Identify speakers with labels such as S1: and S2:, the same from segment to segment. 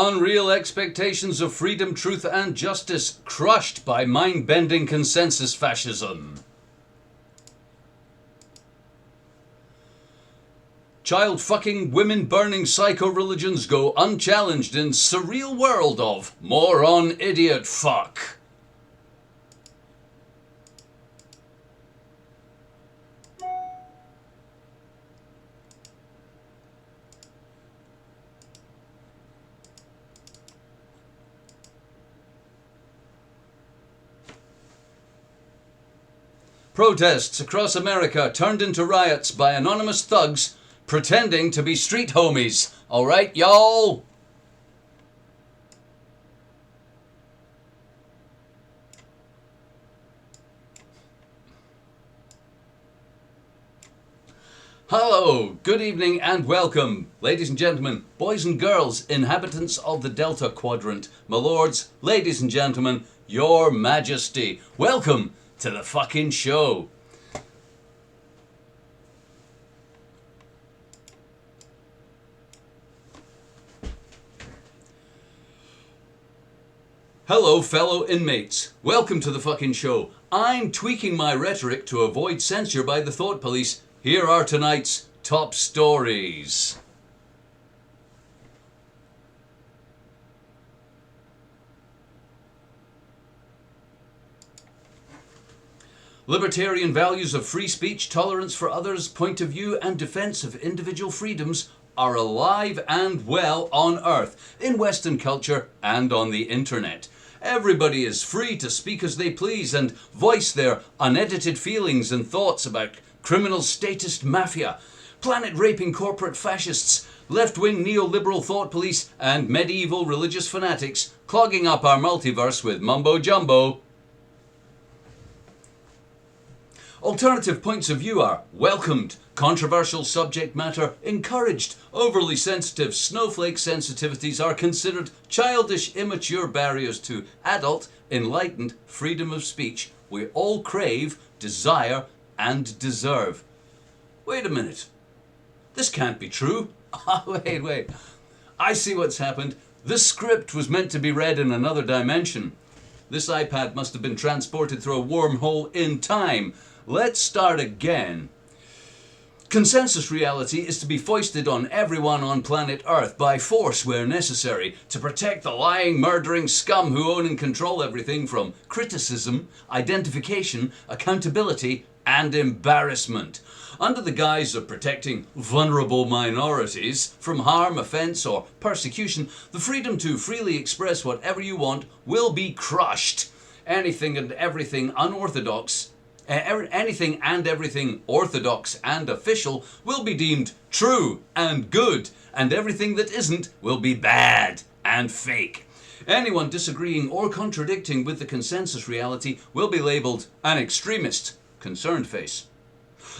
S1: Unreal expectations of freedom, truth and justice crushed by mind-bending consensus fascism. Child-fucking, women-burning psycho-religions go unchallenged in surreal world of moron idiot fuck. Protests across America turned into riots by anonymous thugs pretending to be street homies. Alright, y'all? Hello, good evening and welcome, ladies and gentlemen, boys and girls, inhabitants of the Delta Quadrant, my lords, ladies and gentlemen, your majesty. Welcome to the fucking show. Hello, fellow inmates. Welcome to the fucking show. I'm tweaking my rhetoric to avoid censure by the thought police. Here are tonight's top stories. Libertarian values of free speech, tolerance for others, point of view and defense of individual freedoms are alive and well on Earth, in Western culture and on the internet. Everybody is free to speak as they please and voice their unedited feelings and thoughts about criminal statist mafia, planet-raping corporate fascists, left-wing neoliberal thought police and medieval religious fanatics clogging up our multiverse with mumbo-jumbo. Alternative points of view are welcomed, controversial subject matter encouraged, overly sensitive snowflake sensitivities are considered childish, immature barriers to adult, enlightened freedom of speech we all crave, desire and deserve. Wait a minute. This can't be true. Wait. I see what's happened. This script was meant to be read in another dimension. This iPad must have been transported through a wormhole in time. Let's start again. Consensus reality is to be foisted on everyone on planet Earth by force where necessary to protect the lying, murdering scum who own and control everything from criticism, identification, accountability and embarrassment. Under the guise of protecting vulnerable minorities from harm, offence or persecution, the freedom to freely express whatever you want will be crushed. Anything and everything unorthodox anything and everything orthodox and official will be deemed true and good, and everything that isn't will be bad and fake. Anyone disagreeing or contradicting with the consensus reality will be labelled an extremist, concerned face,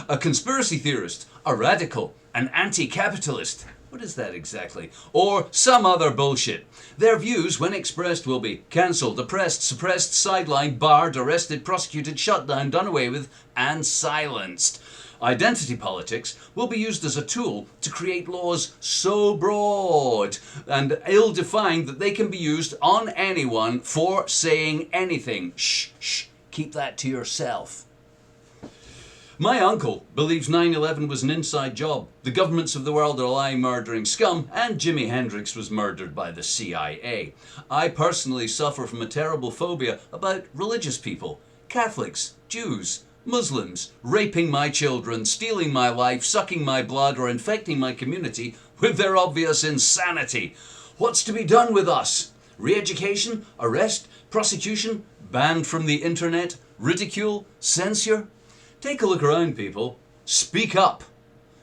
S1: a conspiracy theorist, a radical, an anti-capitalist. What is that exactly? Or some other bullshit. Their views, when expressed, will be cancelled, oppressed, suppressed, sidelined, barred, arrested, prosecuted, shut down, done away with, and silenced. Identity politics will be used as a tool to create laws so broad and ill-defined that they can be used on anyone for saying anything. Shh, keep that to yourself. My uncle believes 9/11 was an inside job. The governments of the world are lying, murdering scum, and Jimi Hendrix was murdered by the CIA. I personally suffer from a terrible phobia about religious people, Catholics, Jews, Muslims, raping my children, stealing my life, sucking my blood, or infecting my community with their obvious insanity. What's to be done with us? Re-education? Arrest? Prosecution? Banned from the internet? Ridicule? Censure? Take a look around, people. Speak up.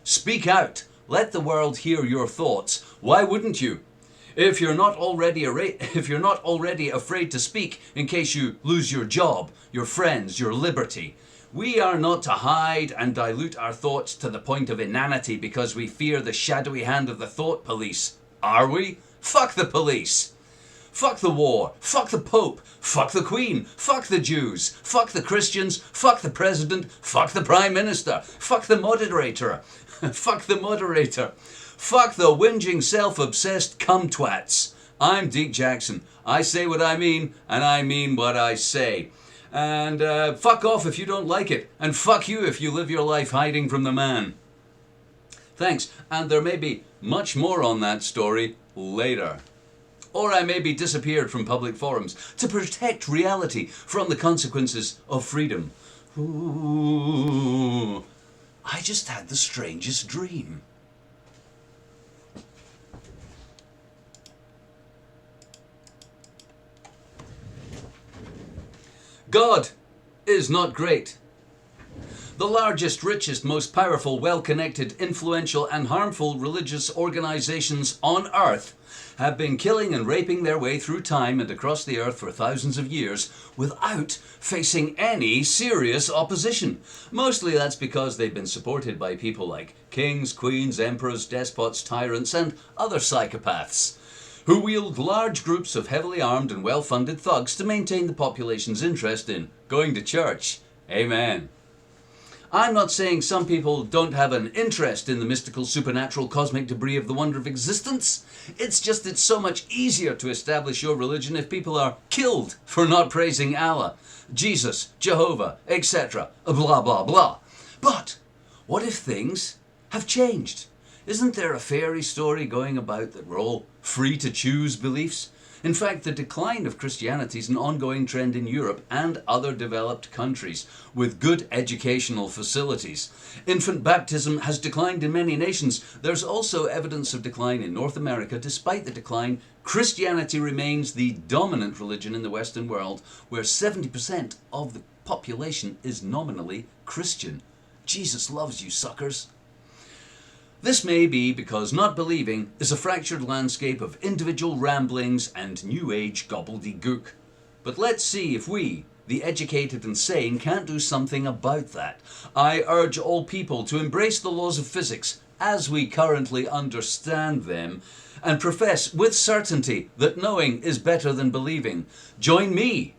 S1: Speak out. Let the world hear your thoughts. Why wouldn't you? If you're not already afraid to speak in case you lose your job, your friends, your liberty. We are not to hide and dilute our thoughts to the point of inanity because we fear the shadowy hand of the thought police. Are we? Fuck the police. Fuck the war, fuck the Pope, fuck the Queen, fuck the Jews, fuck the Christians, fuck the President, fuck the Prime Minister, fuck the moderator, fuck the whinging self-obsessed cum-twats. I'm Deke Jackson. I say what I mean, and I mean what I say. And fuck off if you don't like it, and fuck you if you live your life hiding from the man. Thanks, and there may be much more on that story later. Or I may be disappeared from public forums to protect reality from the consequences of freedom. Ooh, I just had the strangest dream. God is not great. The largest, richest, most powerful, well-connected, influential and harmful religious organizations on earth have been killing and raping their way through time and across the earth for thousands of years without facing any serious opposition. Mostly that's because they've been supported by people like kings, queens, emperors, despots, tyrants and other psychopaths who wield large groups of heavily armed and well-funded thugs to maintain the population's interest in going to church. Amen. I'm not saying some people don't have an interest in the mystical, supernatural, cosmic debris of the wonder of existence. It's just it's so much easier to establish your religion if people are killed for not praising Allah, Jesus, Jehovah, etc. Blah, blah, blah. But what if things have changed? Isn't there a fairy story going about that we're all free to choose beliefs? In fact, the decline of Christianity is an ongoing trend in Europe and other developed countries with good educational facilities. Infant baptism has declined in many nations. There's also evidence of decline in North America. Despite the decline, Christianity remains the dominant religion in the Western world, where 70% of the population is nominally Christian. Jesus loves you, suckers. This may be because not believing is a fractured landscape of individual ramblings and New Age gobbledygook. But let's see if we, the educated and sane, can't do something about that. I urge all people to embrace the laws of physics as we currently understand them and profess with certainty that knowing is better than believing. Join me,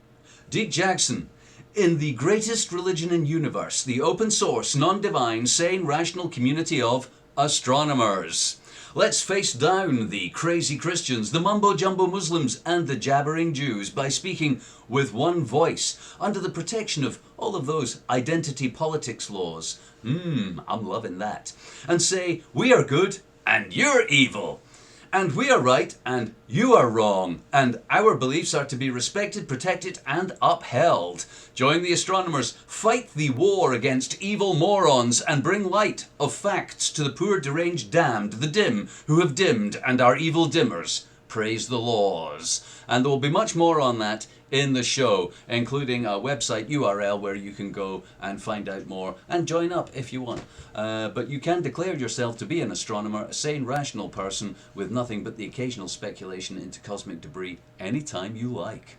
S1: Deke Jackson, in the greatest religion in the universe, the open source, non-divine, sane, rational community of astronomers. Let's face down the crazy Christians, the mumbo-jumbo Muslims and the jabbering Jews by speaking with one voice under the protection of all of those identity politics laws. I'm loving that. And say, we are good and you're evil. And we are right and you are wrong. And our beliefs are to be respected, protected and upheld. Join the astronomers, fight the war against evil morons and bring light of facts to the poor, deranged, damned, the dim who have dimmed and are evil dimmers. Praise the laws. And there will be much more on that in the show, including a website URL where you can go and find out more and join up if you want. But you can declare yourself to be an astronomer, a sane, rational person with nothing but the occasional speculation into cosmic debris anytime you like.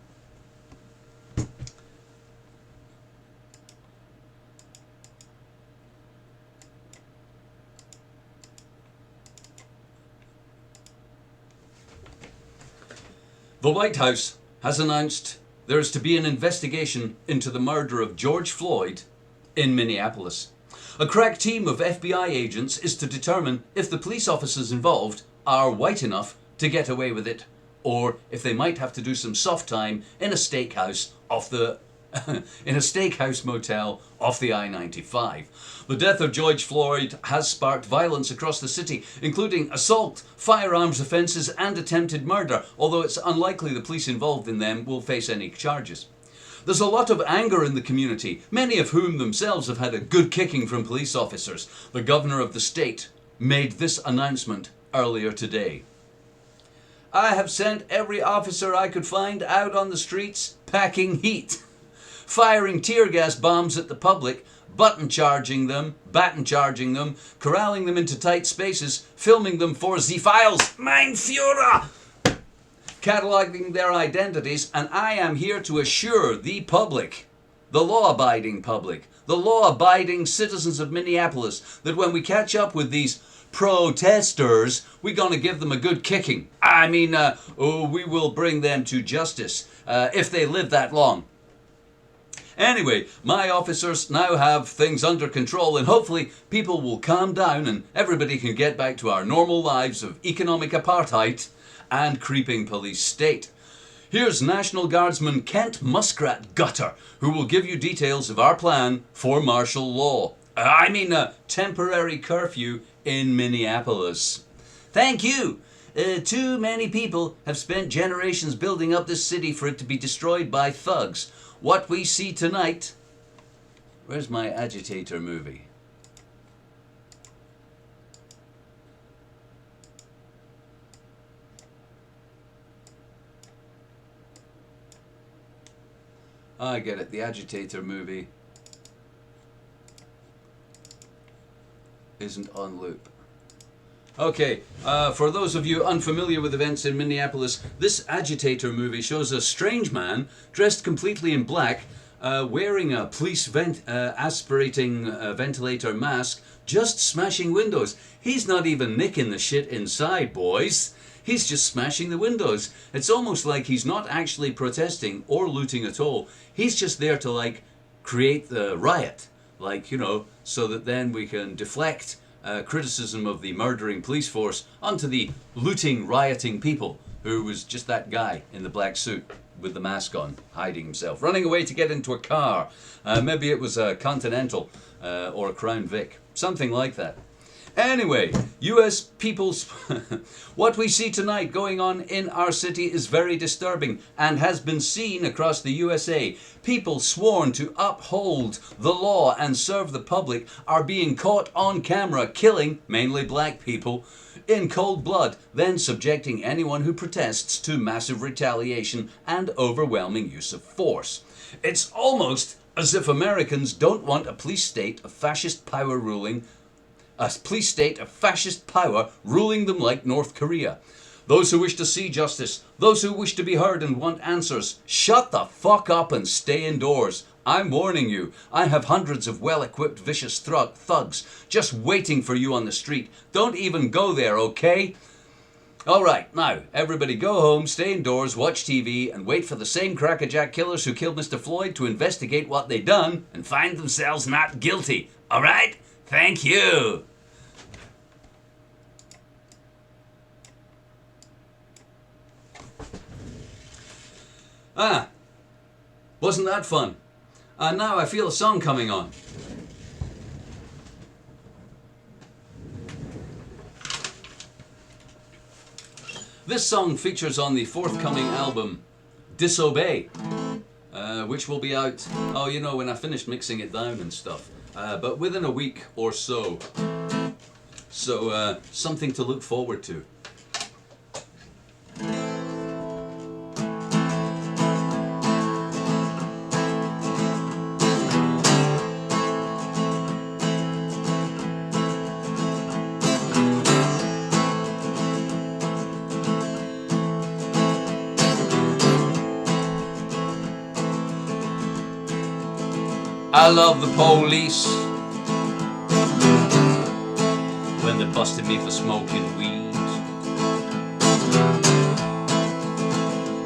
S1: The White House has announced there is to be an investigation into the murder of George Floyd in Minneapolis. A crack team of FBI agents is to determine if the police officers involved are white enough to get away with it, or if they might have to do some soft time in a steakhouse off the in a steakhouse motel off the I-95. The death of George Floyd has sparked violence across the city, including assault, firearms offences and attempted murder, although it's unlikely the police involved in them will face any charges. There's a lot of anger in the community, many of whom themselves have had a good kicking from police officers. The governor of the state made this announcement earlier today. I have sent every officer I could find out on the streets packing heat, firing tear gas bombs at the public, baton charging them, corralling them into tight spaces, filming them for the files, mein Führer, cataloging their identities, and I am here to assure the public, the law-abiding public, the law-abiding citizens of Minneapolis, that when we catch up with these protesters, we're going to give them a good kicking. We will bring them to justice if they live that long. Anyway, my officers now have things under control and hopefully people will calm down and everybody can get back to our normal lives of economic apartheid and creeping police state. Here's National Guardsman Kent Muskrat Gutter, who will give you details of our plan for martial law. A temporary curfew in Minneapolis. Thank you. Too many people have spent generations building up this city for it to be destroyed by thugs. What we see tonight... Where's my agitator movie? I get it, the agitator movie isn't on loop. Okay, for those of you unfamiliar with events in Minneapolis, this agitator movie shows a strange man dressed completely in black, wearing a police aspirating ventilator mask, just smashing windows. He's not even nicking the shit inside, boys. He's just smashing the windows. It's almost like he's not actually protesting or looting at all. He's just there to, like, create the riot. Like, you know, so that then we can deflect criticism of the murdering police force onto the looting, rioting people, who was just that guy in the black suit with the mask on, hiding himself, running away to get into a car. Maybe it was a Continental or a Crown Vic, something like that. Anyway, US people's... What we see tonight going on in our city is very disturbing and has been seen across the USA. People sworn to uphold the law and serve the public are being caught on camera killing, mainly black people, in cold blood, then subjecting anyone who protests to massive retaliation and overwhelming use of force. It's almost as if Americans don't want a police state of fascist power ruling them like North Korea. Those who wish to see justice, those who wish to be heard and want answers, shut the fuck up and stay indoors. I'm warning you, I have hundreds of well-equipped vicious thugs just waiting for you on the street. Don't even go there, okay? Alright, now, everybody go home, stay indoors, watch TV, and wait for the same crackerjack killers who killed Mr. Floyd to investigate what they done and find themselves not guilty. Alright? Thank you. Wasn't that fun? Now I feel a song coming on. This song features on the forthcoming album, Disobey, which will be out, when I finish mixing it down and stuff. But within a week or so. So, something to look forward to. I love the police when they busted me for smoking weed.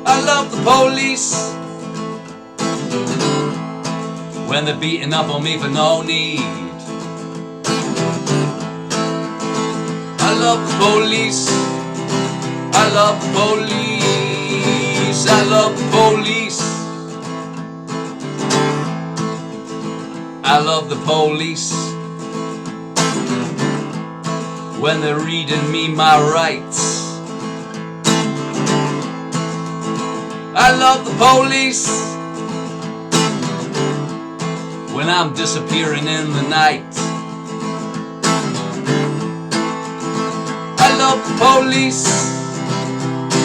S1: I love the police when they're beating up on me for no need. I love the police. I love the police. I love the police. I love the police when they're reading me my rights. I love the police when I'm disappearing in the night. I love the police.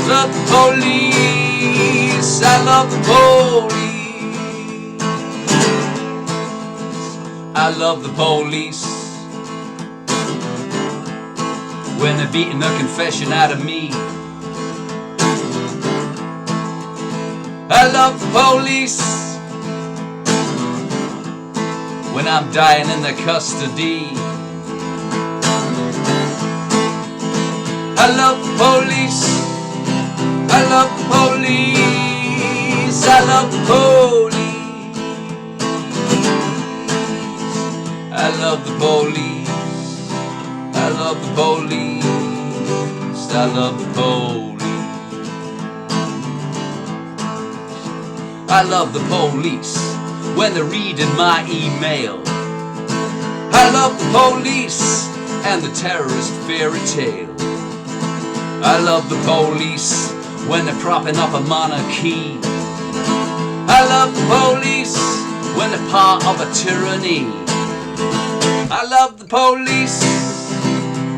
S1: Love the police. I love the police. I love the police when they're beating a confession out of me. I love the police when I'm dying in their custody. I love the police. I love the police. I love the police. I love the police. I love the police. I love the police. I love the police when they're reading my email. I love the police and the terrorist fairy tale. I love the police when they're propping up a monarchy. I love the police when they're part of a tyranny. I love the police.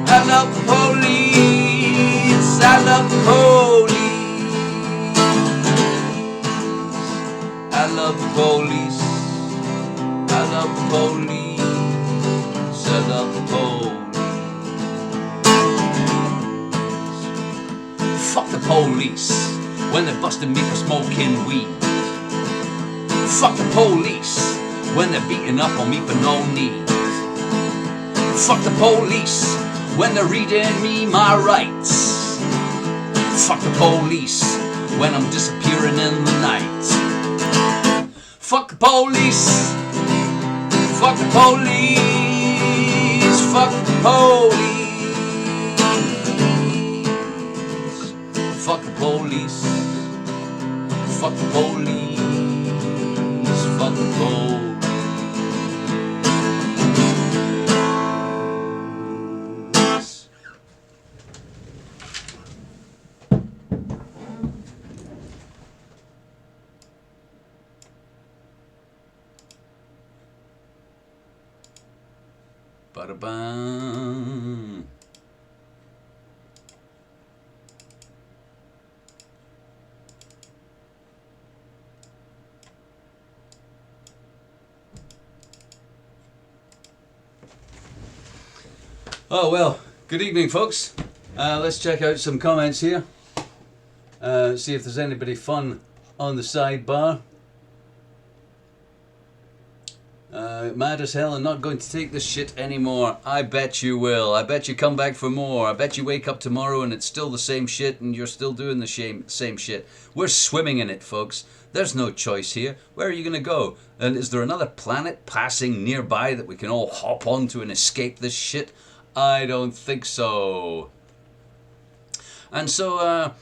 S1: I love the police. I love the police. I love the police. I love the police. I love the police. Fuck the police when they're busting me for smoking weed. Fuck the police when they're beating up on me for no need. Fuck the police when they're reading me my rights. Fuck the police when I'm disappearing in the night. Fuck the police. Fuck the police. Fuck the police. Fuck the police. Fuck the police. Fuck the police. Ba-da-bum. Oh well, good evening folks. Let's check out some comments here. See if there's anybody fun on the sidebar. Mad as hell and not going to take this shit anymore. I bet you will. I bet you come back for more. I bet you wake up tomorrow and it's still the same shit and you're still doing the same shit. We're swimming in it, folks. There's no choice here. Where are you going to go? And is there another planet passing nearby that we can all hop onto and escape this shit? I don't think so. And so,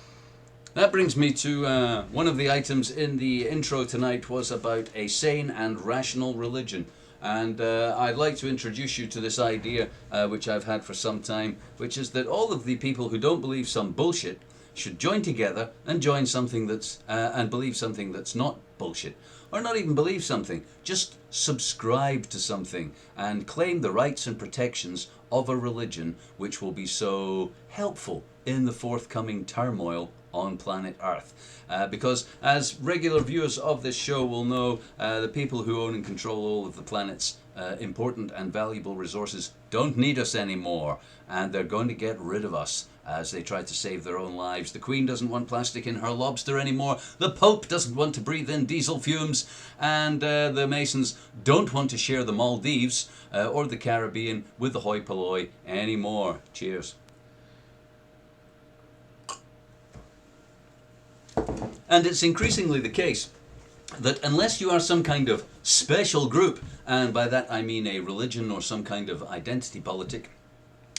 S1: that brings me to one of the items in the intro tonight was about a sane and rational religion. And I'd like to introduce you to this idea, which I've had for some time, which is that all of the people who don't believe some bullshit should join together and join something that's, and believe something that's not bullshit. Or not even believe something, just subscribe to something and claim the rights and protections of a religion which will be so helpful in the forthcoming turmoil on planet Earth. Because as regular viewers of this show will know, the people who own and control all of the planet's important and valuable resources don't need us anymore, and they're going to get rid of us as they try to save their own lives. The Queen doesn't want plastic in her lobster anymore, the Pope doesn't want to breathe in diesel fumes, and the Masons don't want to share the Maldives or the Caribbean with the hoi polloi anymore. Cheers. And it's increasingly the case that unless you are some kind of special group, and by that I mean a religion or some kind of identity politic,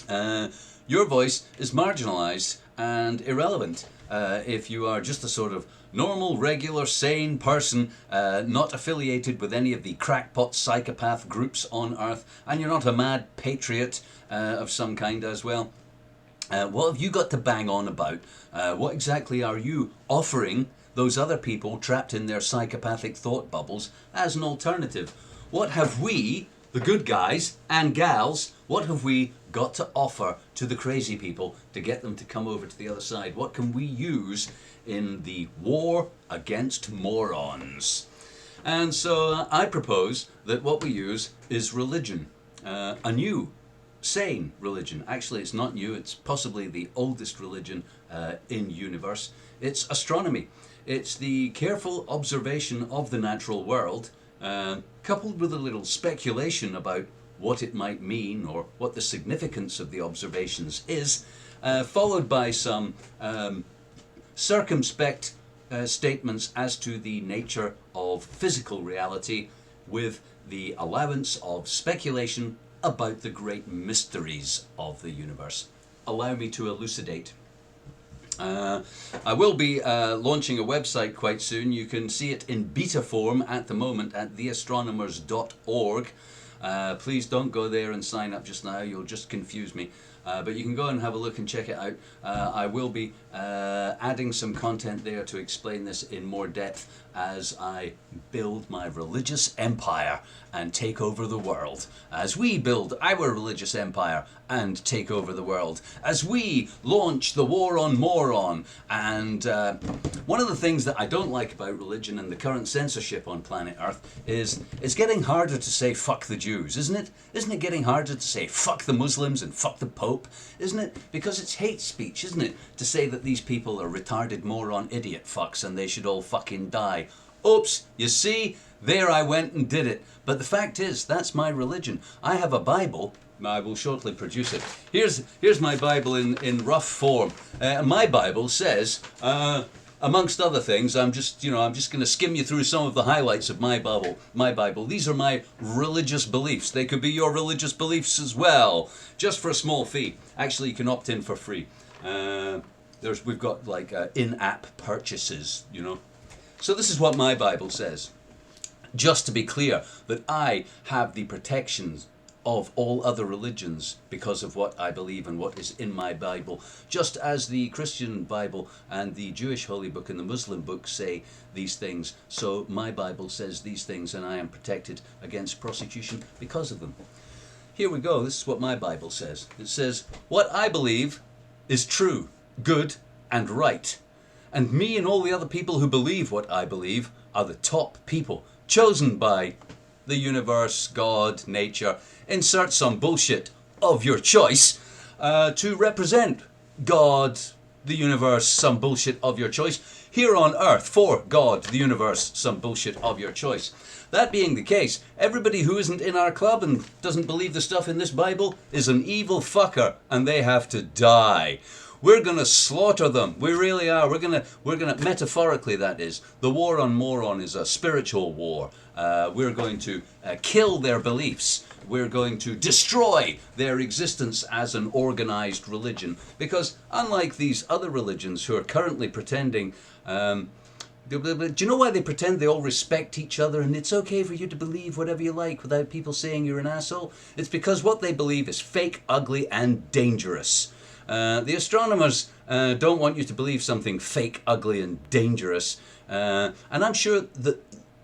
S1: your voice is marginalised and irrelevant. If you are just a sort of normal, regular, sane person, not affiliated with any of the crackpot psychopath groups on Earth, and you're not a mad patriot of some kind as well, what have you got to bang on about? What exactly are you offering those other people trapped in their psychopathic thought bubbles as an alternative? What have we, the good guys and gals, what have we got to offer to the crazy people to get them to come over to the other side? What can we use in the war against morons? And so I propose that what we use is religion, a new sane religion. Actually, it's not new, it's possibly the oldest religion in universe. It's astronomy. It's the careful observation of the natural world, coupled with a little speculation about what it might mean or what the significance of the observations is, followed by some circumspect statements as to the nature of physical reality, with the allowance of speculation about the great mysteries of the universe. Allow me to elucidate. I will be launching a website quite soon. You can see it in beta form at the moment at theastronomers.org. Please don't go there and sign up just now, you'll just confuse me. But you can go and have a look and check it out. I will be adding some content there to explain this in more depth as I build my religious empire and take over the world. As we build our religious empire and take over the world. As we launch the war on moron. And one of the things that I don't like about religion and the current censorship on planet Earth is it's getting harder to say fuck the Jews, isn't it? Isn't it getting harder to say fuck the Muslims and fuck the Pope? Isn't it? Because it's hate speech, isn't it? To say that these people are retarded moron idiot fucks and they should all fucking die. Oops, you see, there I went and did it. But the fact is, that's my religion. I have a Bible. I will shortly produce it. Here's my Bible in rough form. My Bible says, amongst other things, I'm just going to skim you through some of the highlights of my Bible. These are my religious beliefs. They could be your religious beliefs as well, just for a small fee. Actually, you can opt in for free. We've got like in-app purchases, So this is what my Bible says. Just to be clear, that I have the protections of all other religions because of what I believe and what is in my Bible. Just as the Christian Bible and the Jewish Holy Book and the Muslim book say these things, so my Bible says these things and I am protected against prosecution because of them. Here we go, this is what my Bible says. It says, what I believe is true, good and right. And me and all the other people who believe what I believe are the top people, chosen by the universe, God, nature, insert some bullshit of your choice, to represent God, the universe, some bullshit of your choice, here on earth, for God, the universe, some bullshit of your choice. That being the case, everybody who isn't in our club and doesn't believe the stuff in this Bible is an evil fucker, and they have to die. We're going to slaughter them. We really are. We're going to, metaphorically that is, the war on moron is a spiritual war. We're going to kill their beliefs. We're going to destroy their existence as an organized religion. Because unlike these other religions who are currently pretending, do you know why they pretend they all respect each other and it's okay for you to believe whatever you like without people saying you're an asshole? It's because what they believe is fake, ugly, and dangerous. The astronomers don't want you to believe something fake, ugly, and dangerous. And I'm sure the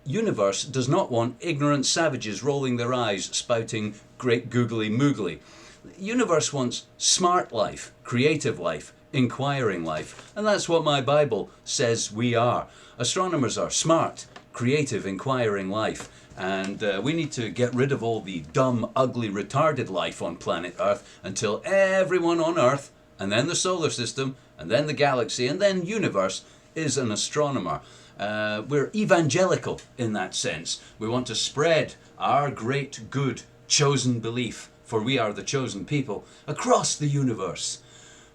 S1: universe does not want ignorant savages rolling their eyes, spouting great googly moogly. The universe wants smart life, creative life, inquiring life. And that's what my Bible says we are. Astronomers are smart, creative, inquiring life. And we need to get rid of all the dumb, ugly, retarded life on planet Earth until everyone on Earth, and then the solar system, and then the galaxy, and then universe is an astronomer. We're evangelical in that sense. We want to spread our great, good, chosen belief, for we are the chosen people, across the universe.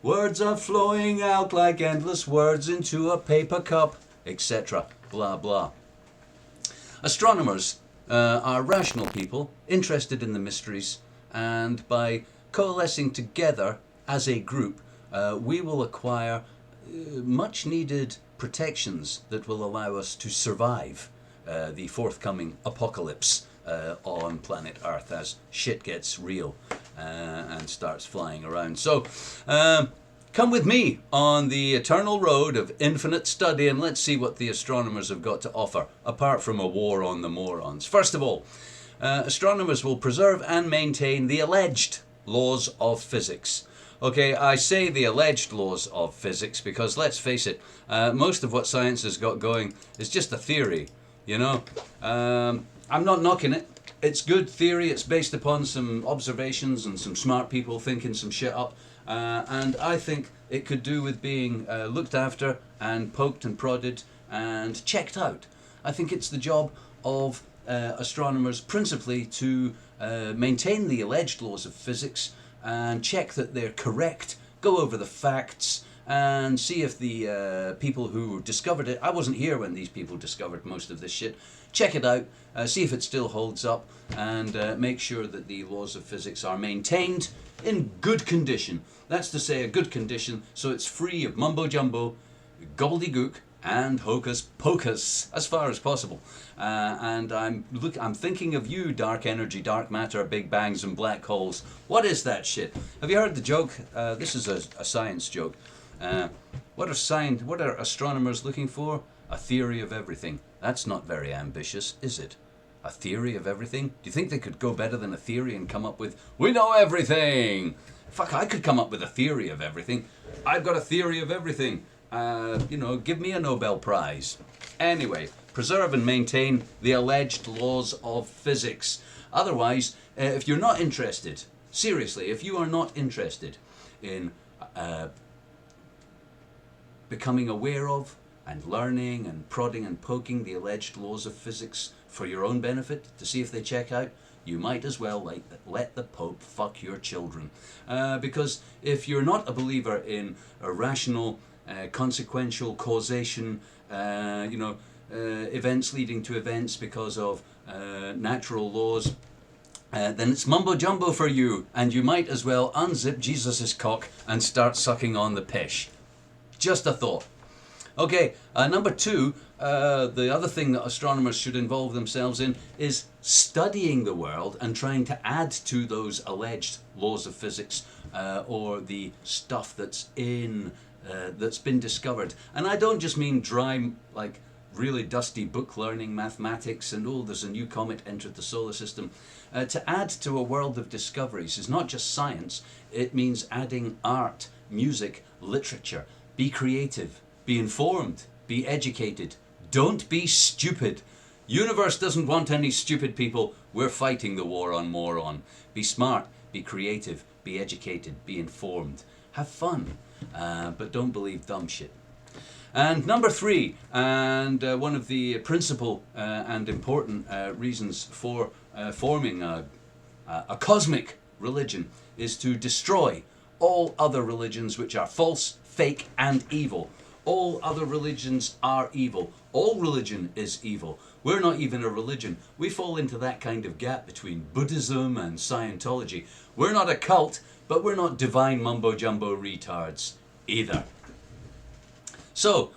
S1: Words are flowing out like endless words into a paper cup, etc. Blah, blah. Astronomers are rational people, interested in the mysteries, and by coalescing together as a group, we will acquire much needed protections that will allow us to survive the forthcoming apocalypse on planet Earth as shit gets real and starts flying around. So come with me on the eternal road of infinite study and let's see what the astronomers have got to offer, apart from a war on the morons. First of all, astronomers will preserve and maintain the alleged laws of physics. Okay, I say the alleged laws of physics because, let's face it, most of what science has got going is just a theory, I'm not knocking it. It's good theory. It's based upon some observations and some smart people thinking some shit up. And I think it could do with being looked after and poked and prodded and checked out. I think it's the job of astronomers principally to maintain the alleged laws of physics and check that they're correct, go over the facts, and see if the people who discovered it, I wasn't here when these people discovered most of this shit, check it out, see if it still holds up, and make sure that the laws of physics are maintained in good condition. That's to say, a good condition, so it's free of mumbo jumbo, gobbledygook, and hocus pocus as far as possible. And I'm thinking of you, dark energy, dark matter, big bangs, and black holes. What is that shit? Have you heard the joke? This is a science joke. What are astronomers looking for? A theory of everything. That's not very ambitious, is it? A theory of everything? Do you think they could go better than a theory and come up with, we know everything? Fuck, I could come up with a theory of everything. I've got a theory of everything. Give me a Nobel Prize. Anyway, preserve and maintain the alleged laws of physics. Otherwise, if you're not interested, seriously, if you are not interested in becoming aware of and learning and prodding and poking the alleged laws of physics for your own benefit to see if they check out, you might as well let the Pope fuck your children. Because if you're not a believer in a rational, consequential causation, events leading to events because of natural laws, then it's mumbo jumbo for you, and you might as well unzip Jesus's cock and start sucking on the pish. Just a thought. Okay, number two, the other thing that astronomers should involve themselves in is studying the world and trying to add to those alleged laws of physics or the stuff that's been discovered. And I don't just mean dry, like really dusty book learning mathematics and there's a new comet entered the solar system. To add to a world of discoveries is not just science, it means adding art, music, literature. Be creative, be informed, be educated. Don't be stupid. Universe doesn't want any stupid people. We're fighting the war on moron. Be smart, be creative, be educated, be informed. Have fun, but don't believe dumb shit. And number three, and one of the principal and important reasons for forming a cosmic religion is to destroy all other religions which are false, fake, and evil. All other religions are evil. All religion is evil. We're not even a religion. We fall into that kind of gap between Buddhism and Scientology. We're not a cult, but we're not divine mumbo-jumbo retards either. So,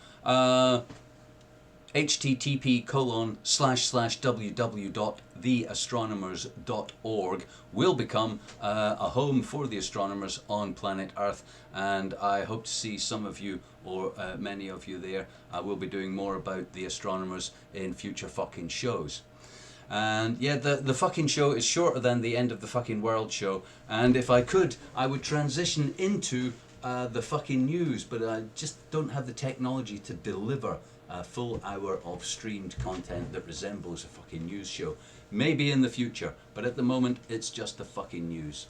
S1: http://www.theastronomers.org will become a home for the astronomers on planet Earth, and I hope to see some of you or many of you there. I will be doing more about the astronomers in future fucking shows. And yeah, the fucking show is shorter than the End of the Fucking World show, and if I could, I would transition into the fucking news, but I just don't have the technology to deliver a full hour of streamed content that resembles a fucking news show. Maybe in the future, but at the moment it's just the fucking news.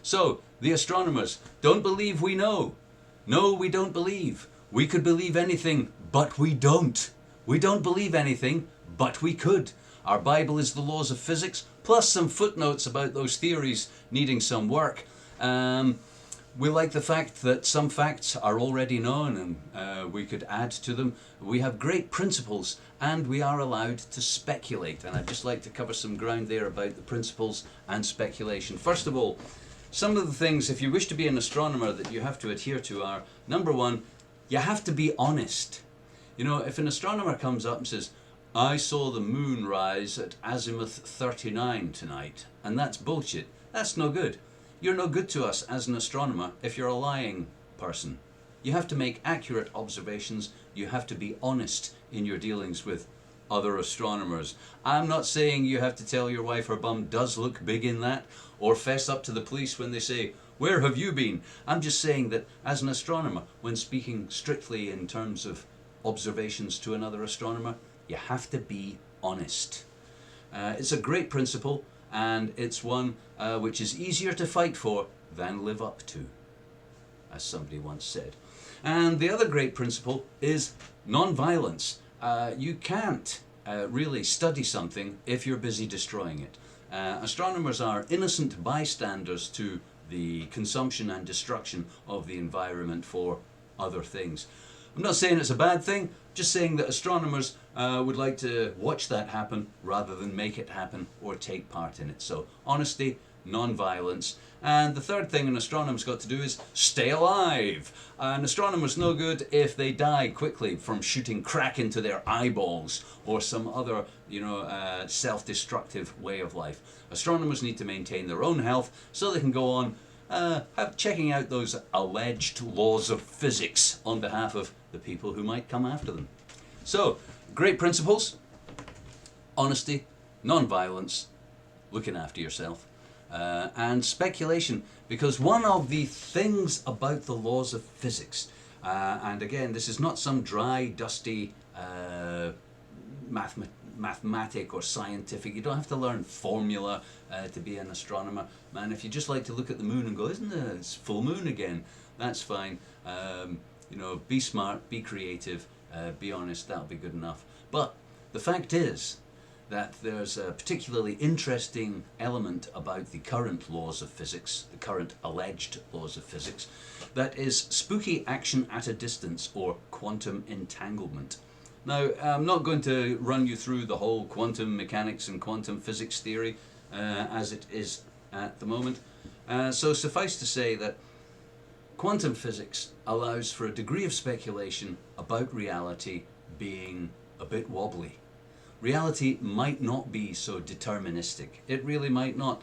S1: So, the astronomers, don't believe we know. No, we don't believe. We could believe anything, but we don't. We don't believe anything, but we could. Our Bible is the laws of physics, plus some footnotes about those theories needing some work. We like the fact that some facts are already known and we could add to them. We have great principles and we are allowed to speculate. And I'd just like to cover some ground there about the principles and speculation. First of all, some of the things, if you wish to be an astronomer, that you have to adhere to are, number one, you have to be honest. You know, if an astronomer comes up and says, I saw the moon rise at azimuth 39 tonight, and that's bullshit, that's no good. You're no good to us as an astronomer if you're a lying person. You have to make accurate observations. You have to be honest in your dealings with other astronomers. I'm not saying you have to tell your wife her bum does look big in that, or fess up to the police when they say, where have you been? I'm just saying that as an astronomer, when speaking strictly in terms of observations to another astronomer, you have to be honest. It's a great principle, and it's one which is easier to fight for than live up to, as somebody once said. And the other great principle is non-violence. You can't really study something if you're busy destroying it. Astronomers are innocent bystanders to the consumption and destruction of the environment for other things. I'm not saying it's a bad thing, just saying that astronomers would like to watch that happen rather than make it happen or take part in it. So honesty, non-violence. And the third thing an astronomer's got to do is stay alive. An astronomer's no good if they die quickly from shooting crack into their eyeballs or some other, self-destructive way of life. Astronomers need to maintain their own health so they can go on checking out those alleged laws of physics on behalf of the people who might come after them. So, great principles: honesty, non-violence, looking after yourself, and speculation, because one of the things about the laws of physics, and again, this is not some dry, dusty mathematic or scientific, you don't have to learn formula to be an astronomer. Man, if you just like to look at the moon and go, isn't it, it's full moon again, that's fine. Be smart, be creative, be honest, that'll be good enough. But the fact is that there's a particularly interesting element about the current laws of physics, the current alleged laws of physics, that is spooky action at a distance, or quantum entanglement. Now, I'm not going to run you through the whole quantum mechanics and quantum physics theory as it is at the moment. So suffice to say that quantum physics allows for a degree of speculation about reality being a bit wobbly. Reality might not be so deterministic. It really might not.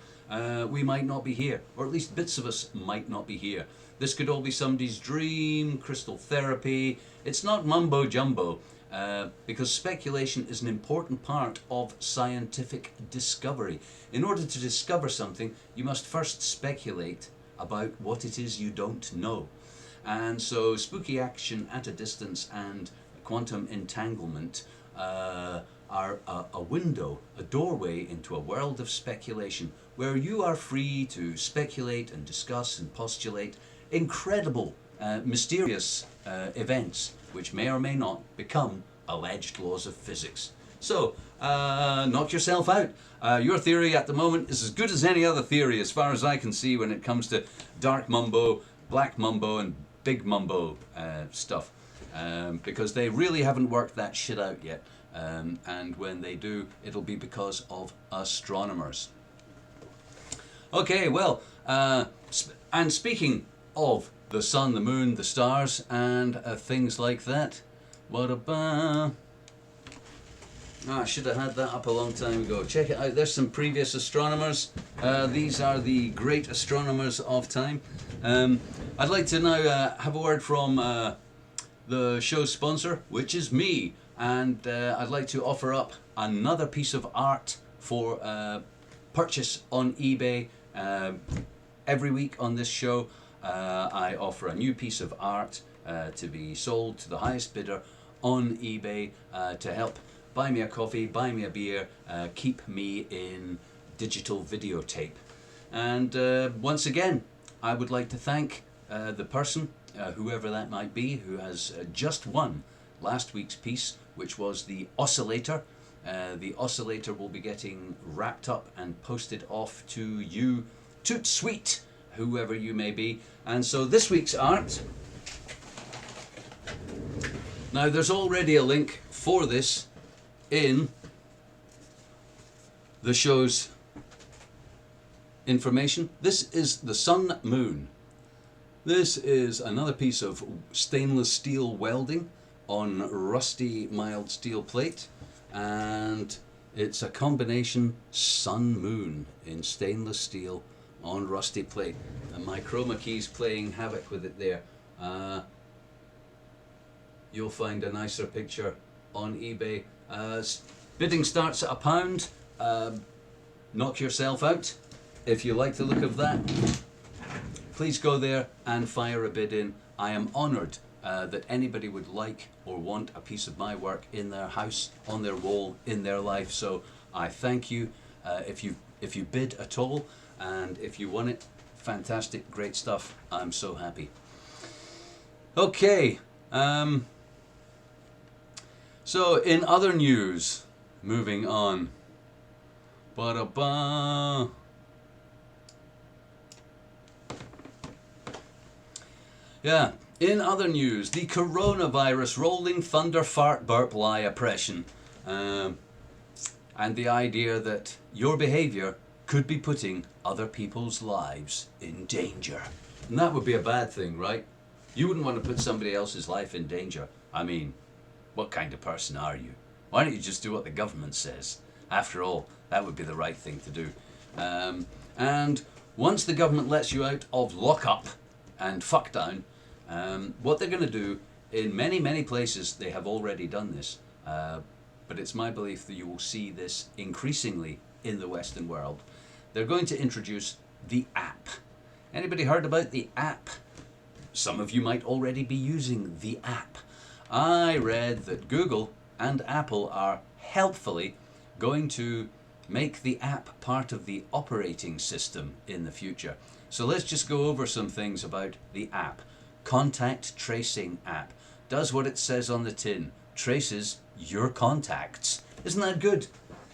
S1: We might not be here, or at least bits of us might not be here. This could all be somebody's dream, crystal therapy. It's not mumbo jumbo, because speculation is an important part of scientific discovery. In order to discover something, you must first speculate about what it is you don't know. And so spooky action at a distance and quantum entanglement are a window, a doorway into a world of speculation where you are free to speculate and discuss and postulate incredible, mysterious events which may or may not become alleged laws of physics. So, knock yourself out. Your theory at the moment is as good as any other theory as far as I can see when it comes to dark mumbo, black mumbo and big mumbo stuff. Because they really haven't worked that shit out yet. And when they do, it'll be because of astronomers. Okay, well, and speaking of the sun, the moon, the stars, and things like that, I should have had that up a long time ago. Check it out. There's some previous astronomers. These are the great astronomers of time. I'd like to now have a word from the show's sponsor, which is me. And I'd like to offer up another piece of art for purchase on eBay. Every week on this show, I offer a new piece of art to be sold to the highest bidder on eBay to help buy me a coffee, buy me a beer, keep me in digital videotape. And once again, I would like to thank the person, whoever that might be, who has just won last week's piece, which was the oscillator. The oscillator will be getting wrapped up and posted off to you, toot sweet, whoever you may be. And so this week's art, now there's already a link for this in the show's information. This is the Sun Moon. This is another piece of stainless steel welding on rusty mild steel plate, and it's a combination sun moon in stainless steel on rusty plate, and my chroma key's playing havoc with it there. You'll find a nicer picture on eBay. Bidding starts at £1. Knock yourself out if you like the look of that. Please go there and fire a bid in. I am honoured that anybody would like or want a piece of my work in their house, on their wall, in their life. So I thank you if you bid at all, and if you won it, fantastic, great stuff. I'm so happy. Okay, so in other news, moving on. Ba-da-ba. Yeah. In other news, the coronavirus rolling thunder fart burp lie oppression. And the idea that your behaviour could be putting other people's lives in danger. And that would be a bad thing, right? You wouldn't want to put somebody else's life in danger. I mean, what kind of person are you? Why don't you just do what the government says? After all, that would be the right thing to do. And once the government lets you out of lockup and fuck down, what they're going to do in many, many places, they have already done this. But it's my belief that you will see this increasingly in the Western world. They're going to introduce the app. Anybody heard about the app? Some of you might already be using the app. I read that Google and Apple are helpfully going to make the app part of the operating system in the future. So let's just go over some things about the app. Contact tracing app. Does what it says on the tin. Traces your contacts. Isn't that good?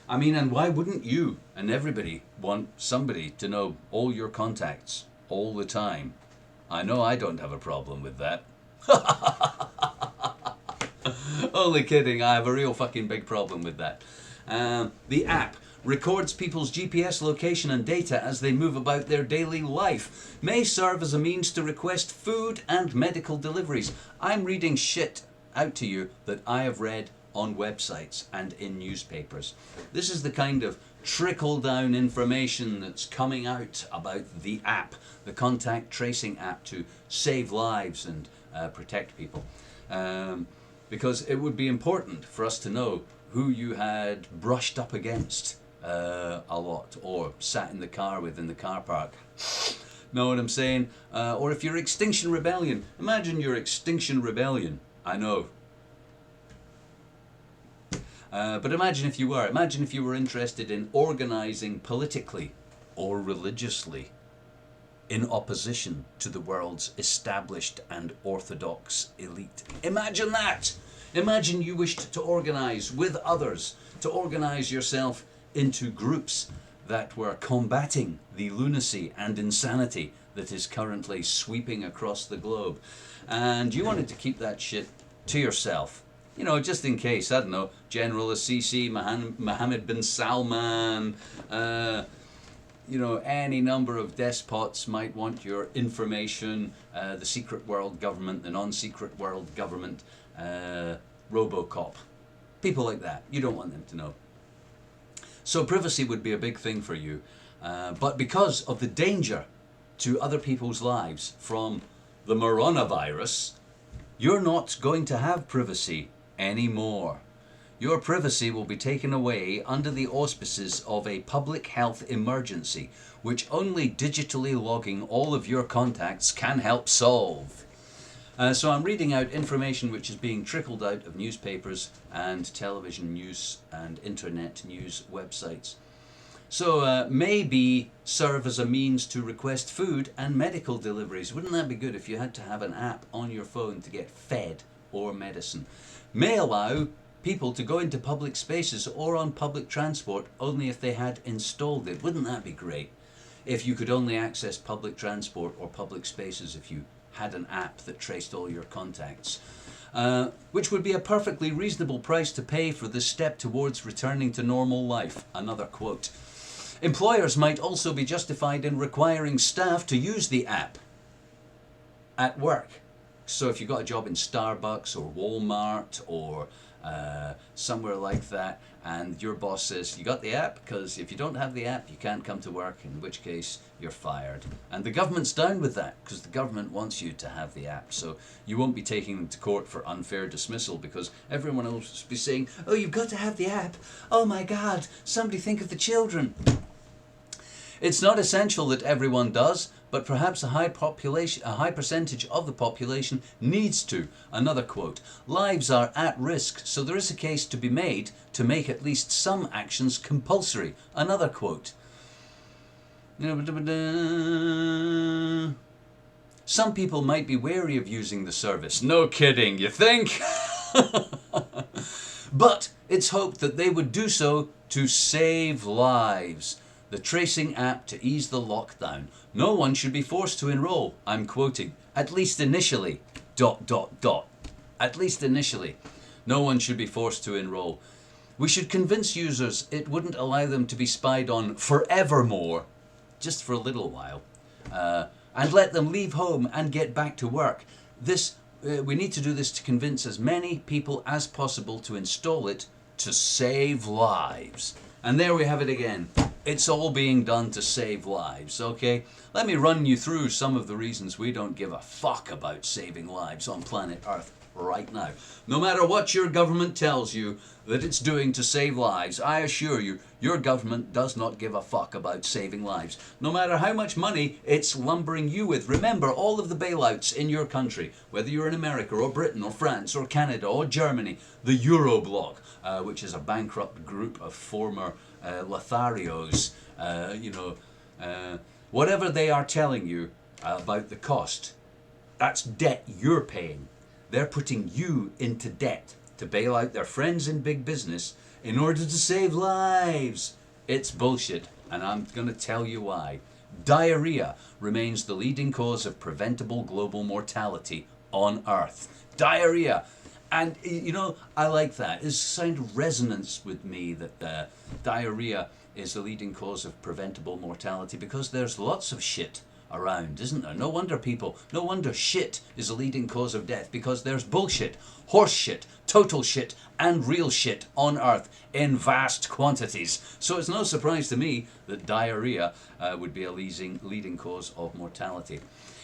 S1: I mean, and why wouldn't you and everybody want somebody to know all your contacts all the time? I know I don't have a problem with that. Only kidding, I have a real fucking big problem with that. The app records people's GPS location and data as they move about their daily life. May serve as a means to request food and medical deliveries. I'm reading shit out to you that I have read on websites and in newspapers. This is the kind of trickle-down information that's coming out about the app, the contact tracing app to save lives and protect people. Because it would be important for us to know who you had brushed up against a lot or sat in the car with in the car park. Know what I'm saying? Or if you're Extinction Rebellion. Imagine your Extinction Rebellion. I know. But imagine if you were. Imagine if you were interested in organising politically or religiously in opposition to the world's established and orthodox elite. Imagine that! Imagine you wished to organise with others, to organise yourself into groups that were combating the lunacy and insanity that is currently sweeping across the globe. And you wanted to keep that shit to yourself. You know, just in case, I don't know, General Assisi, Mohammed bin Salman, you know, any number of despots might want your information, the secret world government, the non-secret world government, Robocop, people like that. You don't want them to know. So privacy would be a big thing for you. But because of the danger to other people's lives from the coronavirus, you're not going to have privacy anymore. Your privacy will be taken away under the auspices of a public health emergency, which only digitally logging all of your contacts can help solve. So I'm reading out information which is being trickled out of newspapers and television news and internet news websites. So maybe serve as a means to request food and medical deliveries. Wouldn't that be good if you had to have an app on your phone to get fed or medicine? May allow people to go into public spaces or on public transport only if they had installed it. Wouldn't that be great? If you could only access public transport or public spaces if you had an app that traced all your contacts. Which would be a perfectly reasonable price to pay for this step towards returning to normal life. Another quote. Employers might also be justified in requiring staff to use the app at work. So if you got a job in Starbucks or Walmart or somewhere like that, and your boss says, you got the app? Because if you don't have the app, you can't come to work, in which case you're fired. And the government's down with that, because the government wants you to have the app. So you won't be taking them to court for unfair dismissal, because everyone else will be saying, oh, you've got to have the app. Oh my God, somebody think of the children. It's not essential that everyone does, but perhaps a high percentage of the population needs to. Another quote, lives are at risk, so there is a case to be made to make at least some actions compulsory. Another quote. Some people might be wary of using the service. No kidding, you think? But it's hoped that they would do so to save lives. The tracing app to ease the lockdown. No one should be forced to enroll, I'm quoting, at least initially. dot, dot, dot. At least initially. No one should be forced to enroll. We should convince users it wouldn't allow them to be spied on forevermore, just for a little while, and let them leave home and get back to work. We need to do this to convince as many people as possible to install it to save lives. And there we have it again. It's all being done to save lives, okay? Let me run you through some of the reasons we don't give a fuck about saving lives on planet Earth right now. No matter what your government tells you that it's doing to save lives, I assure you, your government does not give a fuck about saving lives. No matter how much money it's lumbering you with. Remember all of the bailouts in your country, whether you're in America or Britain or France or Canada or Germany, the Eurobloc, which is a bankrupt group of former Lotharios, whatever they are telling you about the cost, that's debt you're paying. They're putting you into debt to bail out their friends in big business in order to save lives. It's bullshit, and I'm going to tell you why. Diarrhea remains the leading cause of preventable global mortality on Earth. Diarrhea. And, I like that. It's kind of resonance with me that diarrhea is the leading cause of preventable mortality, because there's lots of shit around, isn't there? No wonder shit is a leading cause of death, because there's bullshit, horse shit, total shit, and real shit on Earth in vast quantities. So it's no surprise to me that diarrhea would be a leading cause of mortality.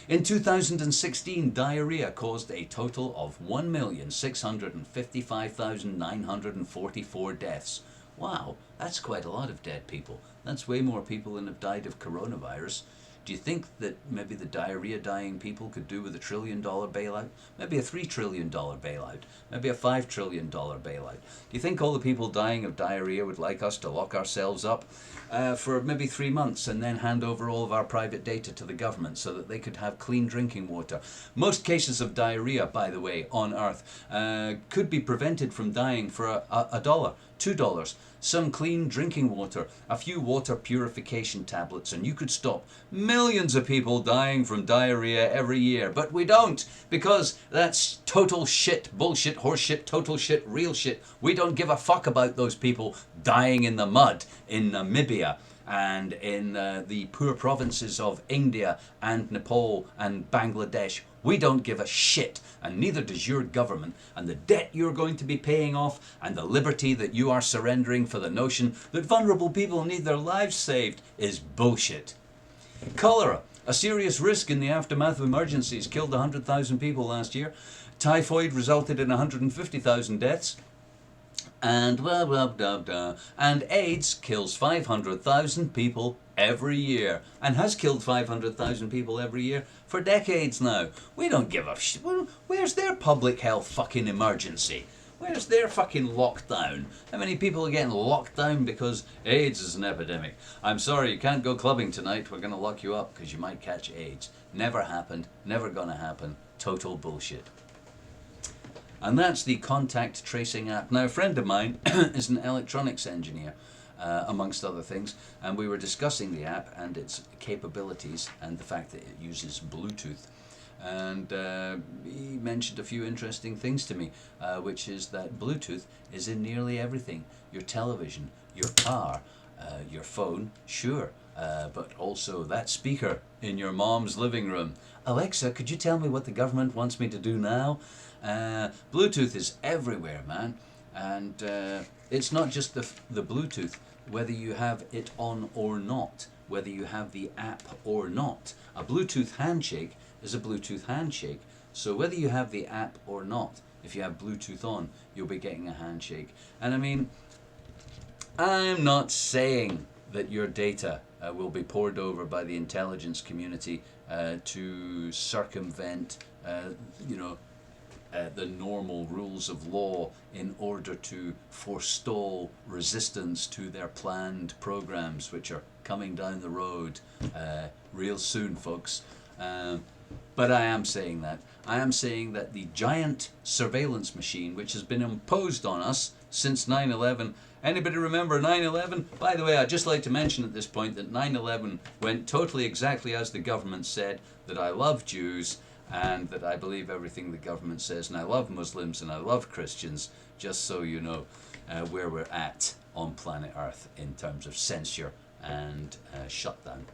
S1: In 2016, diarrhea caused a total of 1,655,944 deaths. Wow, that's quite a lot of dead people. That's way more people than have died of coronavirus. Do you think that maybe the diarrhea dying people could do with $1 trillion bailout? Maybe a $3 trillion bailout? Maybe a $5 trillion bailout? Do you think all the people dying of diarrhea would like us to lock ourselves up for maybe 3 months and then hand over all of our private data to the government so that they could have clean drinking water? Most cases of diarrhea, by the way, on Earth could be prevented from dying for $1, $2. Some clean drinking water, a few water purification tablets, and you could stop millions of people dying from diarrhea every year. But we don't, because that's total shit, bullshit, horseshit, total shit, real shit. We don't give a fuck about those people dying in the mud in Namibia and in the poor provinces of India and Nepal and Bangladesh. We don't give a shit, and neither does your government. And the debt you're going to be paying off and the liberty that you are surrendering for the notion that vulnerable people need their lives saved is bullshit. Cholera, a serious risk in the aftermath of emergencies, killed 100,000 people last year. Typhoid resulted in 150,000 deaths. And blah, blah, blah, blah. And AIDS kills 500,000 people every year, and has killed 500,000 people every year for decades now. We don't give a shit. Where's their public health fucking emergency? Where's their fucking lockdown? How many people are getting locked down because AIDS is an epidemic? I'm sorry, you can't go clubbing tonight. We're going to lock you up because you might catch AIDS. Never happened. Never gonna happen. Total bullshit. And that's the contact tracing app. Now, a friend of mine is an electronics engineer, amongst other things, and we were discussing the app and its capabilities and the fact that it uses Bluetooth. And he mentioned a few interesting things to me, which is that Bluetooth is in nearly everything. Your television, your car, your phone, sure, but also that speaker in your mom's living room. Alexa, could you tell me what the government wants me to do now? Bluetooth is everywhere, man. And it's not just the Bluetooth, whether you have it on or not, whether you have the app or not. A Bluetooth handshake is a Bluetooth handshake. So whether you have the app or not, if you have Bluetooth on, you'll be getting a handshake. And I mean, I'm not saying that your data will be poured over by the intelligence community to circumvent, the normal rules of law in order to forestall resistance to their planned programs, which are coming down the road real soon, folks. But I am saying that. I am saying that the giant surveillance machine, which has been imposed on us since 9/11. Anybody remember 9/11? By the way, I'd just like to mention at this point that 9/11 went totally exactly as the government said, that I love Jews, and that I believe everything the government says, and I love Muslims and I love Christians, just so you know where we're at on planet Earth in terms of censure and shutdown.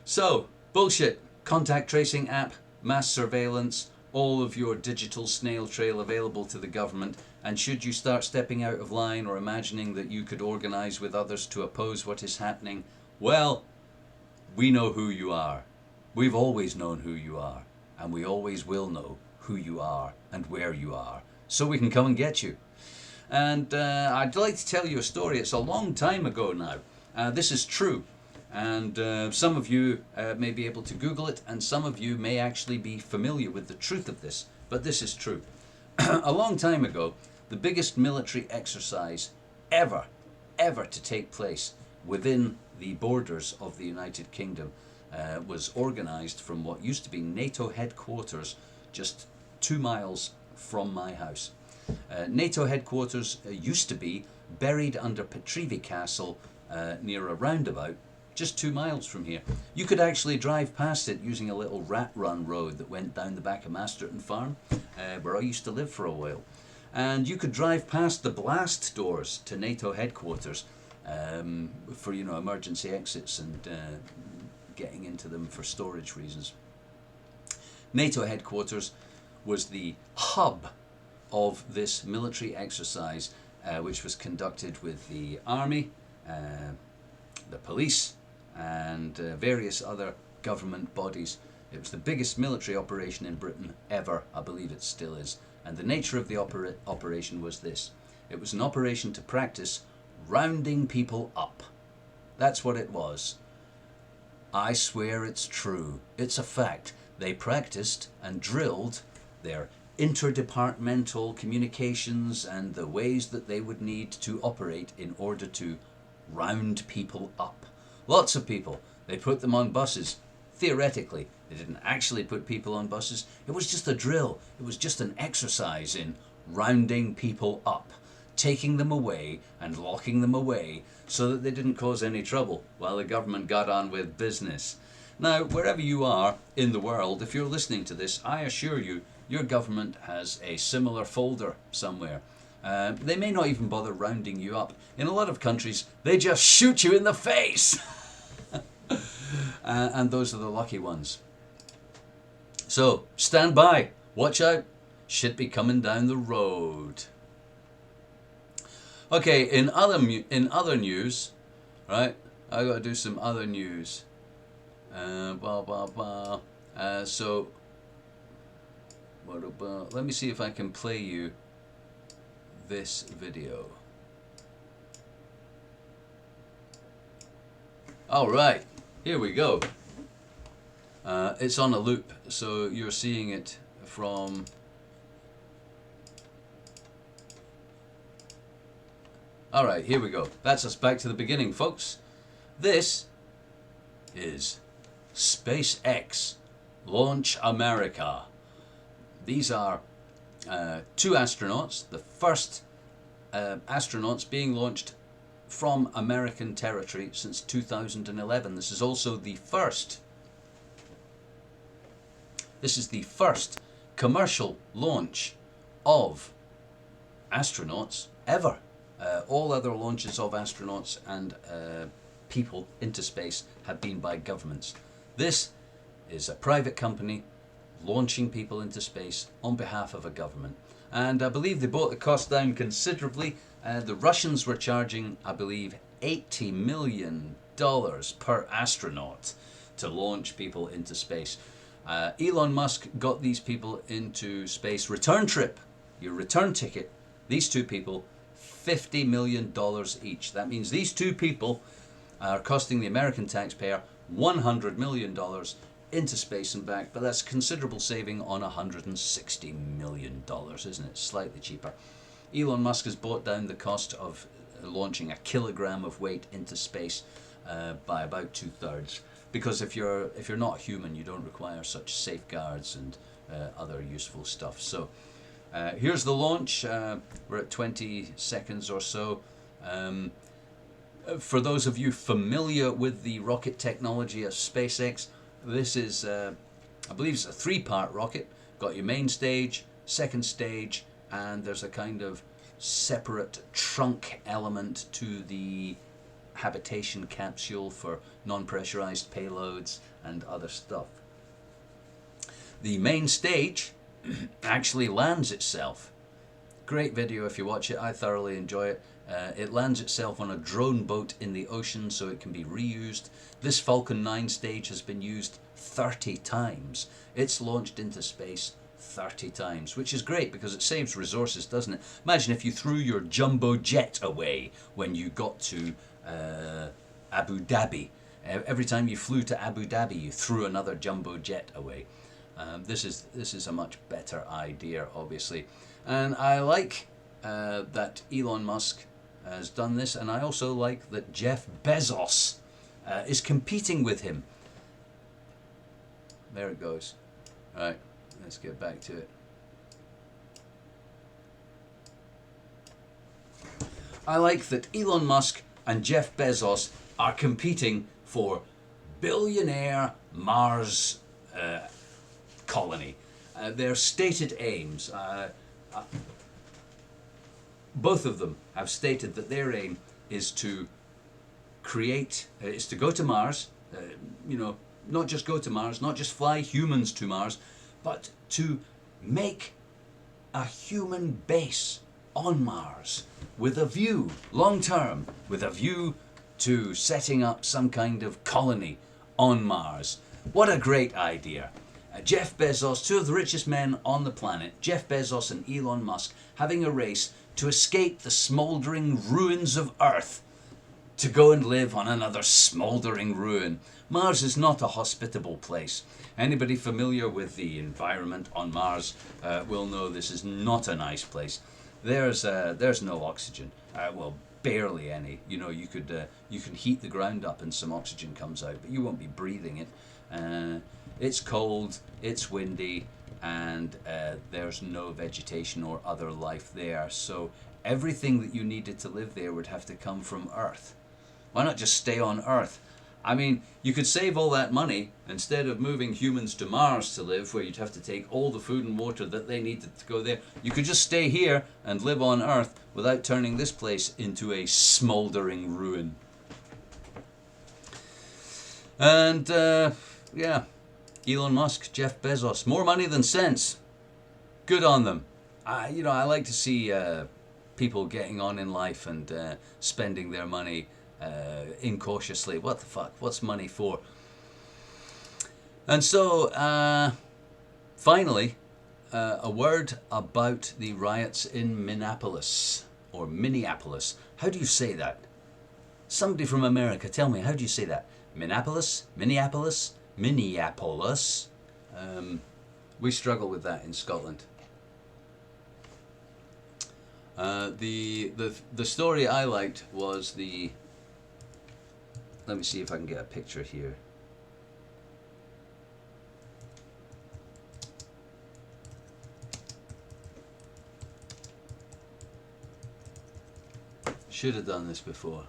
S1: So, bullshit, contact tracing app, mass surveillance, all of your digital snail trail available to the government, and should you start stepping out of line or imagining that you could organise with others to oppose what is happening, well, we know who you are. We've always known who you are, and we always will know who you are and where you are, so we can come and get you. And I'd like to tell you a story. It's a long time ago now. This is true. And some of you may be able to Google it, and some of you may actually be familiar with the truth of this, but this is true. A long time ago, the biggest military exercise ever to take place within the borders of the United Kingdom was organised from what used to be NATO headquarters just 2 miles from my house. NATO headquarters used to be buried under Petrivi Castle near a roundabout just 2 miles from here. You could actually drive past it using a little rat run road that went down the back of Masterton Farm, where I used to live for a while. And you could drive past the blast doors to NATO headquarters for, you know, emergency exits and getting into them for storage reasons. NATO headquarters was the hub of this military exercise, which was conducted with the army, the police, and various other government bodies. It was the biggest military operation in Britain ever. I believe it still is. And the nature of the operation was this. It was an operation to practice rounding people up. That's what it was. I swear it's true. It's a fact. They practiced and drilled their interdepartmental communications and the ways that they would need to operate in order to round people up. Lots of people. They put them on buses. Theoretically, they didn't actually put people on buses. It was just a drill. It was just an exercise in rounding people up, taking them away and locking them away so that they didn't cause any trouble while the government got on with business. Now, wherever you are in the world, if you're listening to this, I assure you, your government has a similar folder somewhere. They may not even bother rounding you up. In a lot of countries, they just shoot you in the face. And those are the lucky ones. So, stand by. Watch out. Shit be coming down the road. Okay, in other news, right? I got to do some other news. So, what about? Let me see if I can play you this video. All right, here we go. It's on a loop, so you're seeing it from. All right, here we go. That's us back to the beginning, folks. This is SpaceX Launch America. These are 2 astronauts, the first astronauts being launched from American territory since 2011. This is also the first. This is the first commercial launch of astronauts ever. All other launches of astronauts and people into space have been by governments. This is a private company launching people into space on behalf of a government. And I believe they brought the cost down considerably. The Russians were charging, I believe, $80 million per astronaut to launch people into space. Elon Musk got these people into space. Return trip, your return ticket, these 2 people, $50 million each. That means these 2 people are costing the American taxpayer $100 million into space and back, but that's considerable saving on $160 million, isn't it? Slightly cheaper. Elon Musk has brought down the cost of launching a kilogram of weight into space by about 2/3, because if you're not human, you don't require such safeguards and other useful stuff. So here's the launch. We're at 20 seconds or so. For those of you familiar with the rocket technology of SpaceX, this is I believe it's a 3-part rocket. Got your main stage, second stage, and there's a kind of separate trunk element to the habitation capsule for non-pressurized payloads and other stuff. The main stage actually lands itself. Great video if you watch it. I thoroughly enjoy it. It lands itself on a drone boat in the ocean so it can be reused. This Falcon 9 stage has been used 30 times. It's launched into space 30 times, which is great because it saves resources, doesn't it? Imagine if you threw your jumbo jet away when you got to Abu Dhabi. Every time you flew to Abu Dhabi, you threw another jumbo jet away. This is a much better idea, obviously. And I like that Elon Musk has done this, and I also like that Jeff Bezos is competing with him. There it goes. All right, let's get back to it. I like that Elon Musk and Jeff Bezos are competing for billionaire Mars colony. Their stated aims. Both of them have stated that their aim is to create, is to go to Mars, you know, not just go to Mars, not just fly humans to Mars, but to make a human base on Mars with a view, long term, with a view to setting up some kind of colony on Mars. What a great idea. Jeff Bezos, two of the richest men on the planet, Jeff Bezos and Elon Musk, having a race to escape the smouldering ruins of Earth, to go and live on another smouldering ruin. Mars is not a hospitable place. Anybody familiar with the environment on Mars will know this is not a nice place. There's no oxygen. Well, barely any. You know, you can heat the ground up and some oxygen comes out, but you won't be breathing it. It's cold, it's windy, and there's no vegetation or other life there. So everything that you needed to live there would have to come from Earth. Why not just stay on Earth? I mean, you could save all that money instead of moving humans to Mars to live, where you'd have to take all the food and water that they needed to go there. You could just stay here and live on Earth without turning this place into a smouldering ruin. And yeah, Elon Musk, Jeff Bezos, more money than sense. Good on them. You know, I like to see people getting on in life and spending their money incautiously. What the fuck? What's money for? And so, finally, a word about the riots in Minneapolis, or Minneapolis. How do you say that? Somebody from America, tell me, how do you say that? Minneapolis? Minneapolis? Minneapolis? We struggle with that in Scotland. The story I liked was the... Let me see if I can get a picture here. Should have done this before.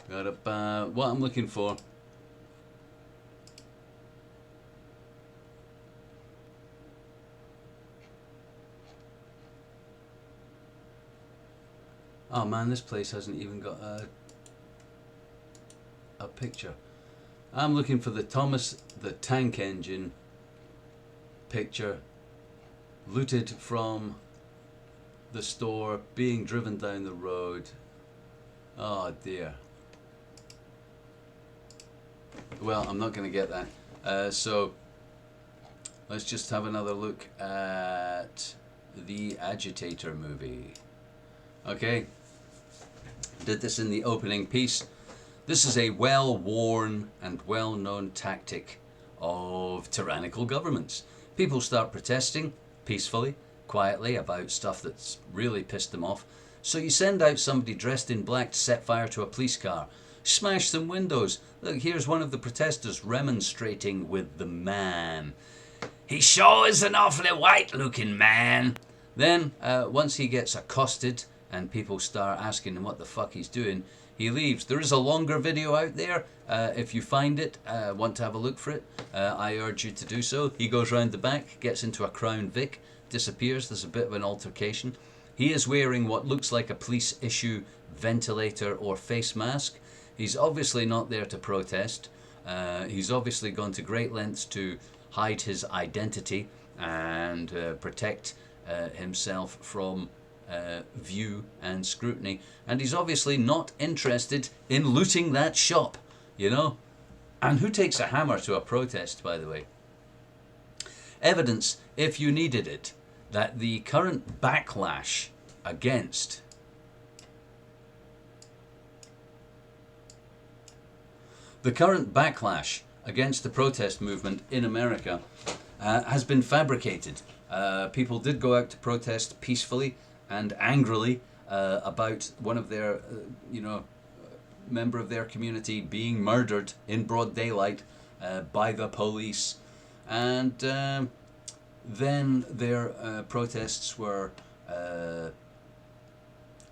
S1: Got up what I'm looking for. Oh man, this place hasn't even got a picture. I'm looking for the Thomas the Tank Engine picture, looted from the store, being driven down the road. Oh dear. Well, I'm not going to get that. So let's just have another look at the Agitator movie. Okay, did this in the opening piece. This is a well-worn and well-known tactic of tyrannical governments. People start protesting peacefully, quietly about stuff that's really pissed them off. So you send out somebody dressed in black to set fire to a police car, smash some windows. Look, here's one of the protesters remonstrating with the man. He sure is an awfully white-looking man. Then, once he gets accosted and people start asking him what the fuck he's doing, he leaves. There is a longer video out there. If you find it, want to have a look for it, I urge you to do so. He goes round the back, gets into a Crown Vic, disappears. There's a bit of an altercation. He is wearing what looks like a police issue ventilator or face mask. He's obviously not there to protest. He's obviously gone to great lengths to hide his identity and protect himself from view and scrutiny. And he's obviously not interested in looting that shop, you know. And who takes a hammer to a protest, by the way? Evidence, if you needed it, that the current backlash against the protest movement in America has been fabricated. People did go out to protest peacefully and angrily about one of their, member of their community being murdered in broad daylight by the police. And then their protests were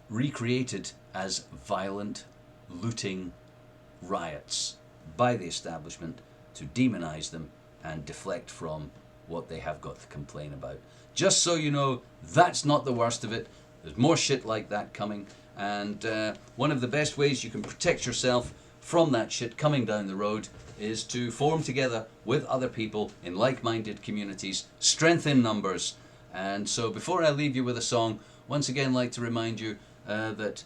S1: recreated as violent looting riots by the establishment to demonize them and deflect from what they have got to complain about. Just so you know, that's not the worst of it. There's more shit like that coming, and one of the best ways you can protect yourself from that shit coming down the road is to form together with other people in like-minded communities, strengthen numbers. And so before I leave you with a song, once again I'd like to remind you that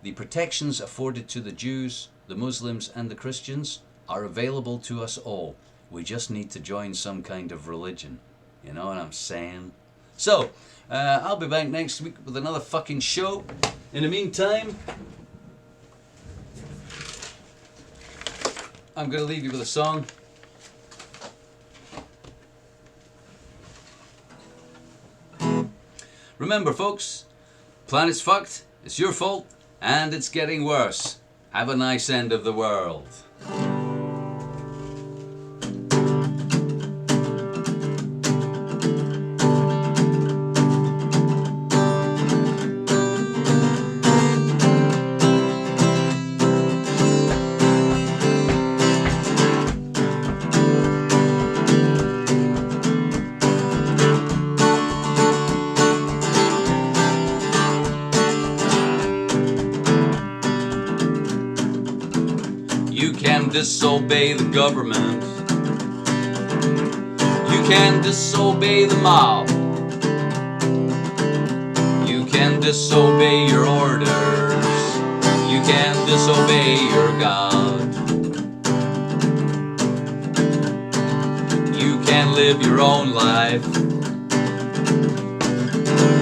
S1: the protections afforded to the Jews, the Muslims and the Christians are available to us all. We just need to join some kind of religion. You know what I'm saying? So, I'll be back next week with another fucking show. In the meantime, I'm going to leave you with a song. Remember, folks, planet's fucked, it's your fault, and it's getting worse. Have a nice end of the world. You can disobey the government. You can disobey the mob. You can disobey your orders. You can disobey your God. You can live your own life.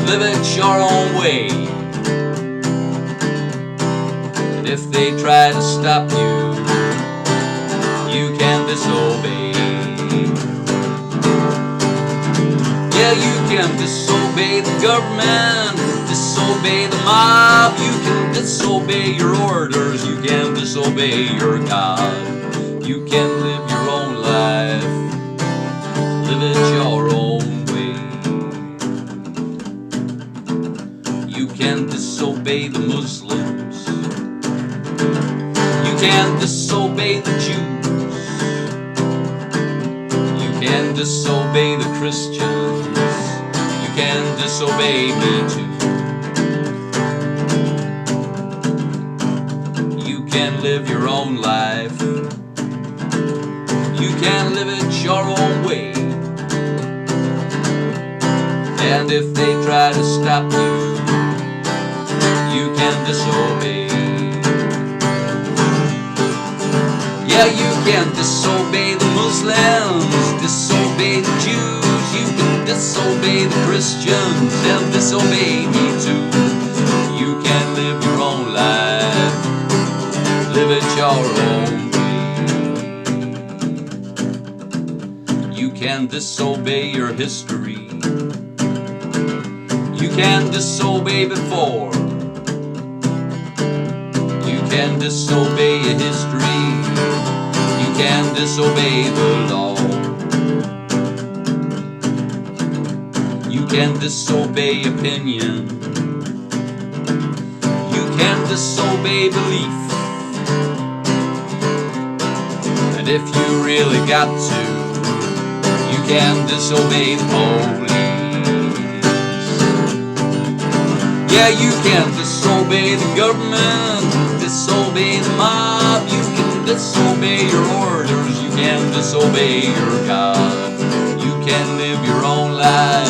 S1: Live it your own way. And if they try to stop you, you can disobey. Yeah, you can disobey the government, disobey the mob. You can disobey your orders. You can disobey your God. You can live your own life. Live it your own way. You can disobey the Muslims. You can disobey the Jews. You can disobey the Christians. You can disobey me too. You can live your own life. You can live it your own way. And if they try to stop you, you can disobey. Yeah, you can disobey the Muslims, disobey the Jews. You can disobey the Christians and disobey me too. You can live your own life, live it your own way. You can disobey your history. You can disobey before. You can disobey a history. You can disobey the law. You can disobey opinion. disobey belief. And if you really got to, you can disobey the police. Yeah, you can disobey the government, disobey the mob. You can disobey your orders, you can disobey your God. You can live your own life,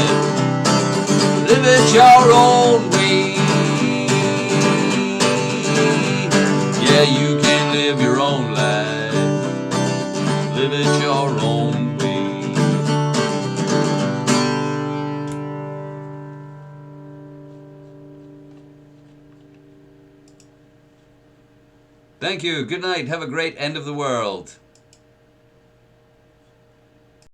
S1: live it your own way. Yeah, you can live your own life, live it your own way. Thank you. Good night. Have a great end of the world.